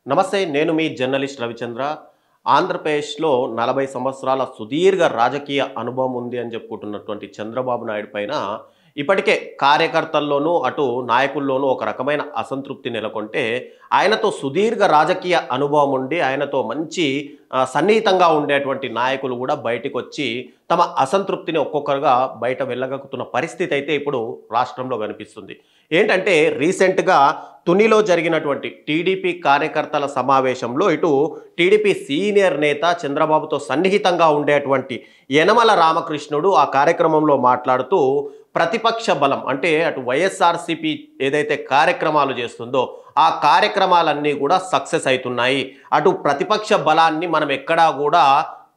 నమస్తే, నేను మీ జర్నలిస్ట్ రవిచంద్ర. ఆంధ్రప్రదేశ్లో 40 సంవత్సరాల సుదీర్ఘ రాజకీయ అనుభవం ఉంది అని చెప్పుకుంటున్నటువంటి చంద్రబాబు నాయుడు పైన ఇప్పటికే కార్యకర్తల్లోనూ అటు నాయకుల్లోనూ ఒక రకమైన అసంతృప్తి నెలకొంటే, ఆయనతో సుదీర్ఘ రాజకీయ అనుభవం ఉండి ఆయనతో మంచి సన్నిహితంగా ఉండేటువంటి నాయకులు కూడా బయటకు వచ్చి తమ అసంతృప్తిని ఒక్కొక్కరుగా బయట వెళ్ళగక్కుతున్న పరిస్థితి అయితే ఇప్పుడు రాష్ట్రంలో కనిపిస్తుంది. ఏంటంటే రీసెంట్గా తునిలో జరిగినటువంటి టీడీపీ కార్యకర్తల సమావేశంలో ఇటు టీడీపీ సీనియర్ నేత చంద్రబాబుతో సన్నిహితంగా ఉండేటువంటి యనమల రామకృష్ణుడు ఆ కార్యక్రమంలో మాట్లాడుతూ ప్రతిపక్ష బలం అంటే అటు వైఎస్ఆర్సీపీ ఏదైతే కార్యక్రమాలు చేస్తుందో ఆ కార్యక్రమాలన్నీ కూడా సక్సెస్ అవుతున్నాయి. అటు ప్రతిపక్ష బలాన్ని మనం ఎక్కడా కూడా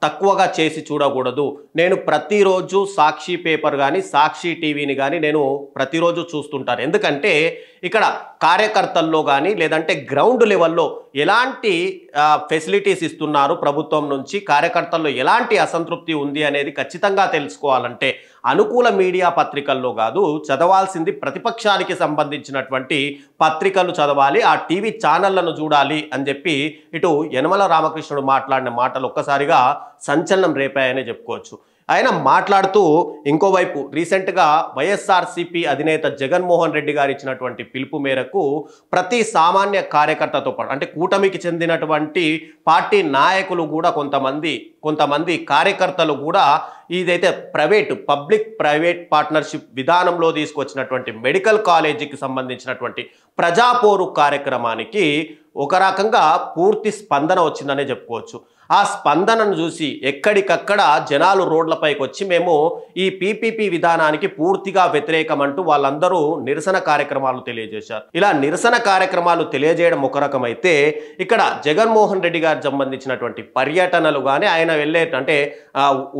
తక్కువగా చేసి చూడకూడదు. నేను ప్రతిరోజు సాక్షి పేపర్ కానీ సాక్షి టీవీని కానీ నేను ప్రతిరోజు చూస్తుంటాను. ఎందుకంటే ఇక్కడ కార్యకర్తల్లో కానీ లేదంటే గ్రౌండ్ లెవెల్లో ఎలాంటి ఫెసిలిటీస్ ఇస్తున్నారు ప్రభుత్వం నుంచి, కార్యకర్తల్లో ఎలాంటి అసంతృప్తి ఉంది అనేది ఖచ్చితంగా తెలుసుకోవాలంటే అనుకూల మీడియా పత్రికల్లో కాదు, చదవాల్సింది ప్రతిపక్షానికి సంబంధించినటువంటి పత్రికలు చదవాలి, ఆ టీవీ ఛానళ్లను చూడాలి అని చెప్పి ఇటు యనమల రామకృష్ణుడు మాట్లాడిన మాటలు ఒక్కసారిగా సంచలనం రేపాయనే చెప్పుకోవచ్చు. ఆయన మాట్లాడుతూ ఇంకోవైపు రీసెంట్గా వైఎస్ఆర్సీపీ అధినేత జగన్మోహన్ రెడ్డి గారు ఇచ్చినటువంటి పిలుపు మేరకు ప్రతి సామాన్య కార్యకర్తతో పాటు అంటే కూటమికి చెందినటువంటి పార్టీ నాయకులు కూడా కొంతమంది కార్యకర్తలు కూడా ఇదైతే పబ్లిక్ ప్రైవేట్ పార్ట్నర్షిప్ విధానంలో తీసుకొచ్చినటువంటి మెడికల్ కాలేజీకి సంబంధించినటువంటి ప్రజాపోరు కార్యక్రమానికి ఒక రకంగా పూర్తి స్పందన వచ్చిందనే చెప్పుకోవచ్చు. ఆ స్పందనను చూసి ఎక్కడికక్కడ జనాలు రోడ్లపైకి వచ్చి మేము ఈ పీపీపీ విధానానికి పూర్తిగా వ్యతిరేకమంటూ వాళ్ళందరూ నిరసన కార్యక్రమాలు తెలియజేశారు. ఇలా నిరసన కార్యక్రమాలు తెలియజేయడం ఒక రకమైతే, ఇక్కడ జగన్మోహన్ రెడ్డి గారికి సంబంధించినటువంటి పర్యటనలు కానీ ఆయన అంటే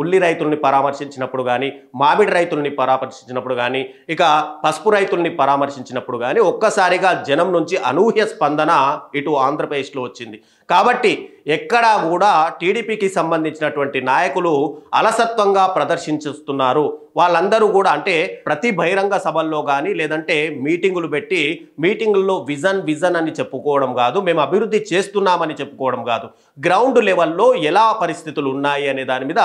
ఉల్లి రైతుల్ని పరామర్శించినప్పుడు కానీ, మామిడి రైతుల్ని పరామర్శించినప్పుడు కానీ, ఇక పసుపు రైతుల్ని పరామర్శించినప్పుడు కానీ ఒక్కసారిగా జనం నుంచి అనూహ్య స్పందన ఇటు ఆంధ్రప్రదేశ్లో వచ్చింది. కాబట్టి ఎక్కడా కూడా టీడీపీకి సంబంధించినటువంటి నాయకులు అలసత్వంగా ప్రదర్శించుతున్నారు. వాళ్ళందరూ కూడా అంటే ప్రతి బహిరంగ సభల్లో కానీ లేదంటే మీటింగులు పెట్టి మీటింగుల్లో విజన్ అని చెప్పుకోవడం కాదు, మేము అభివృద్ధి చేస్తున్నామని చెప్పుకోవడం కాదు, గ్రౌండ్ లెవెల్లో ఎలా పరిస్థితులు ఉన్నాయి అనే దాని మీద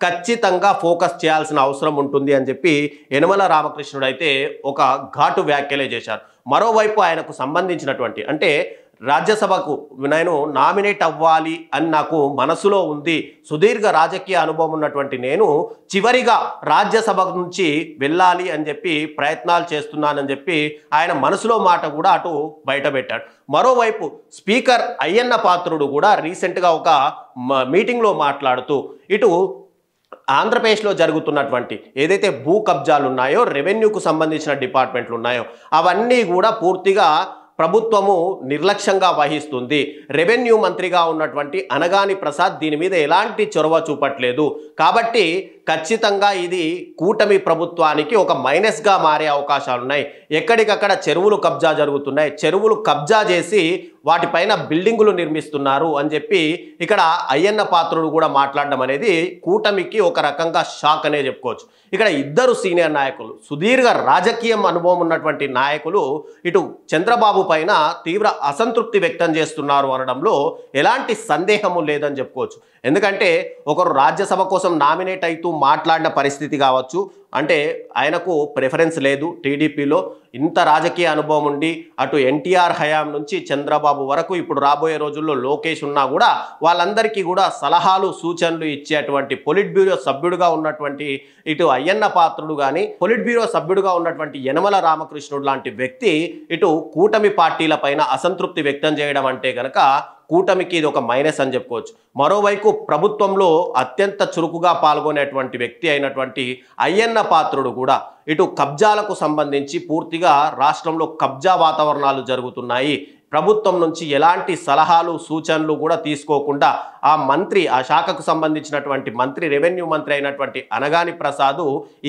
ఖచ్చితంగా ఫోకస్ చేయాల్సిన అవసరం ఉంటుంది అని చెప్పి యనమల రామకృష్ణుడు అయితే ఒక ఘాటు వ్యాఖ్యలే చేశారు. మరోవైపు ఆయనకు సంబంధించినటువంటి అంటే రాజ్యసభకు నేను నామినేట్ అవ్వాలి అని నాకు మనసులో ఉంది, సుదీర్ఘ రాజకీయ అనుభవం ఉన్నటువంటి నేను చివరిగా రాజ్యసభ నుంచి వెళ్ళాలి అని చెప్పి ప్రయత్నాలు చేస్తున్నానని చెప్పి ఆయన మనసులో మాట కూడా అటు బయటపెట్టాడు. మరోవైపు స్పీకర్ అయ్యన్న పాత్రుడు కూడా రీసెంట్గా ఒక మీటింగ్లో మాట్లాడుతూ ఇటు ఆంధ్రప్రదేశ్లో జరుగుతున్నటువంటి ఏదైతే భూ కబ్జాలు ఉన్నాయో, రెవెన్యూకు సంబంధించిన డిపార్ట్మెంట్లు ఉన్నాయో అవన్నీ కూడా పూర్తిగా ప్రభుత్వము నిర్లక్ష్యంగా వహిస్తుంది. రెవెన్యూ మంత్రిగా ఉన్నటువంటి అనగాని ప్రసాద్ దీని మీద ఎలాంటి చొరవ చూపట్లేదు. కాబట్టి ఖచ్చితంగా ఇది కూటమి ప్రభుత్వానికి ఒక మైనస్గా మారే అవకాశాలున్నాయి. ఎక్కడికక్కడ చెరువులు కబ్జా జరుగుతున్నాయి, చెరువులు కబ్జా చేసి వాటిపైన బిల్డింగులు నిర్మిస్తున్నారు అని చెప్పి ఇక్కడ అయ్యన్న పాత్రుడు కూడా మాట్లాడడం అనేది కూటమికి ఒక రకంగా షాక్ అనే చెప్పుకోవచ్చు. ఇక్కడ ఇద్దరు సీనియర్ నాయకులు, సుదీర్ఘ రాజకీయం అనుభవం ఉన్నటువంటి నాయకులు ఇటు చంద్రబాబు పైన తీవ్ర అసంతృప్తి వ్యక్తం చేస్తున్నారు అనడంలో ఎలాంటి సందేహము లేదని చెప్పుకోవచ్చు. ఎందుకంటే ఒకరు రాజ్యసభ కోసం నామినేట్ అవుతూ మాట్లాడిన పరిస్థితి కావచ్చు, అంటే ఆయనకు ప్రిఫరెన్స్ లేదు టీడీపీలో, ఇంత రాజకీయ అనుభవం ఉండి అటు ఎన్టీఆర్ హయాం నుంచి చంద్రబాబు వరకు ఇప్పుడు రాబోయే రోజుల్లో లోకేష్ ఉన్నా కూడా వాళ్ళందరికీ కూడా సలహాలు సూచనలు ఇచ్చేటువంటి పొలిట్ బ్యూరో సభ్యుడిగా ఉన్నటువంటి ఇటు అయ్యన్న పాత్రుడు కానీ, పొలిట్ బ్యూరో సభ్యుడిగా ఉన్నటువంటి యనమల రామకృష్ణుడు లాంటి వ్యక్తి ఇటు కూటమి పార్టీల పైన అసంతృప్తి వ్యక్తం చేయడం అంటే కనుక కూటమికి ఇది ఒక మైనస్ అని చెప్పుకోవచ్చు. మరోవైపు ప్రభుత్వంలో అత్యంత చురుకుగా పాల్గొనేటువంటి వ్యక్తి అయినటువంటి అయ్యన్న పాత్రుడు కూడా ఇటు కబ్జాలకు సంబంధించి పూర్తిగా రాష్ట్రంలో కబ్జా వాతావరణాలు జరుగుతున్నాయి, ప్రభుత్వం నుంచి ఎలాంటి సలహాలు సూచనలు కూడా తీసుకోకుండా ఆ శాఖకు సంబంధించినటువంటి మంత్రి, రెవెన్యూ మంత్రి అయినటువంటి అనగాని ప్రసాద్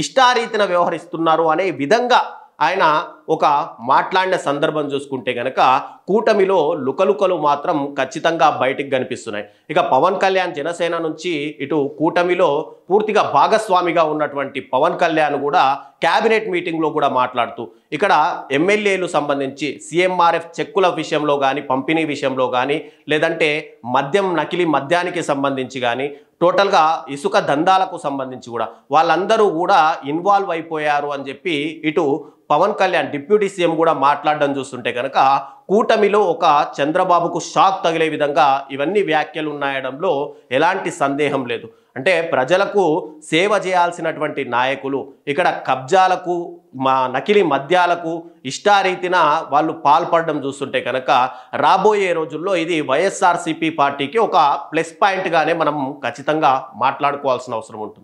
ఇష్టారీతిన వ్యవహరిస్తున్నారు అనే విధంగా ఆయన ఒక మాట్లాడిన సందర్భం చూసుకుంటే గనక కూటమిలో లుకలుకలు మాత్రం ఖచ్చితంగా బయటికి కనిపిస్తున్నాయి. ఇక పవన్ కళ్యాణ్ జనసేన నుంచి ఇటు కూటమిలో పూర్తిగా భాగస్వామిగా ఉన్నటువంటి పవన్ కళ్యాణ్ కూడా క్యాబినెట్ మీటింగ్లో కూడా మాట్లాడుతూ ఇక్కడ ఎమ్మెల్యేలు సంబంధించి సీఎంఆర్ఎఫ్ చెక్కుల విషయంలో కానీ పంపిణీ విషయంలో కానీ లేదంటే నకిలీ మద్యానికి సంబంధించి కానీ టోటల్గా ఇసుక దందాలకు సంబంధించి కూడా వాళ్ళందరూ కూడా ఇన్వాల్వ్ అయిపోయారు అని చెప్పి ఇటు పవన్ కళ్యాణ్ డిప్యూటీ సీఎం కూడా మాట్లాడడం చూస్తుంటే కనుక కూటమిలో ఒక చంద్రబాబుకు షాక్ తగిలే విధంగా ఇవన్నీ వ్యాఖ్యలు ఉన్నాయడంలో ఎలాంటి సందేహం లేదు. అంటే ప్రజలకు సేవ చేయాల్సినటువంటి నాయకులు ఇక్కడ కబ్జాలకు నకిలీ మద్యాలకు ఇష్టారీతిన వాళ్ళు పాల్పడడం చూస్తుంటే కనుక రాబోయే రోజుల్లో ఇది వైఎస్ఆర్సీపీ పార్టీకి ఒక ప్లస్ పాయింట్గానే మనం ఖచ్చితంగా మాట్లాడుకోవాల్సిన అవసరం ఉంటుంది.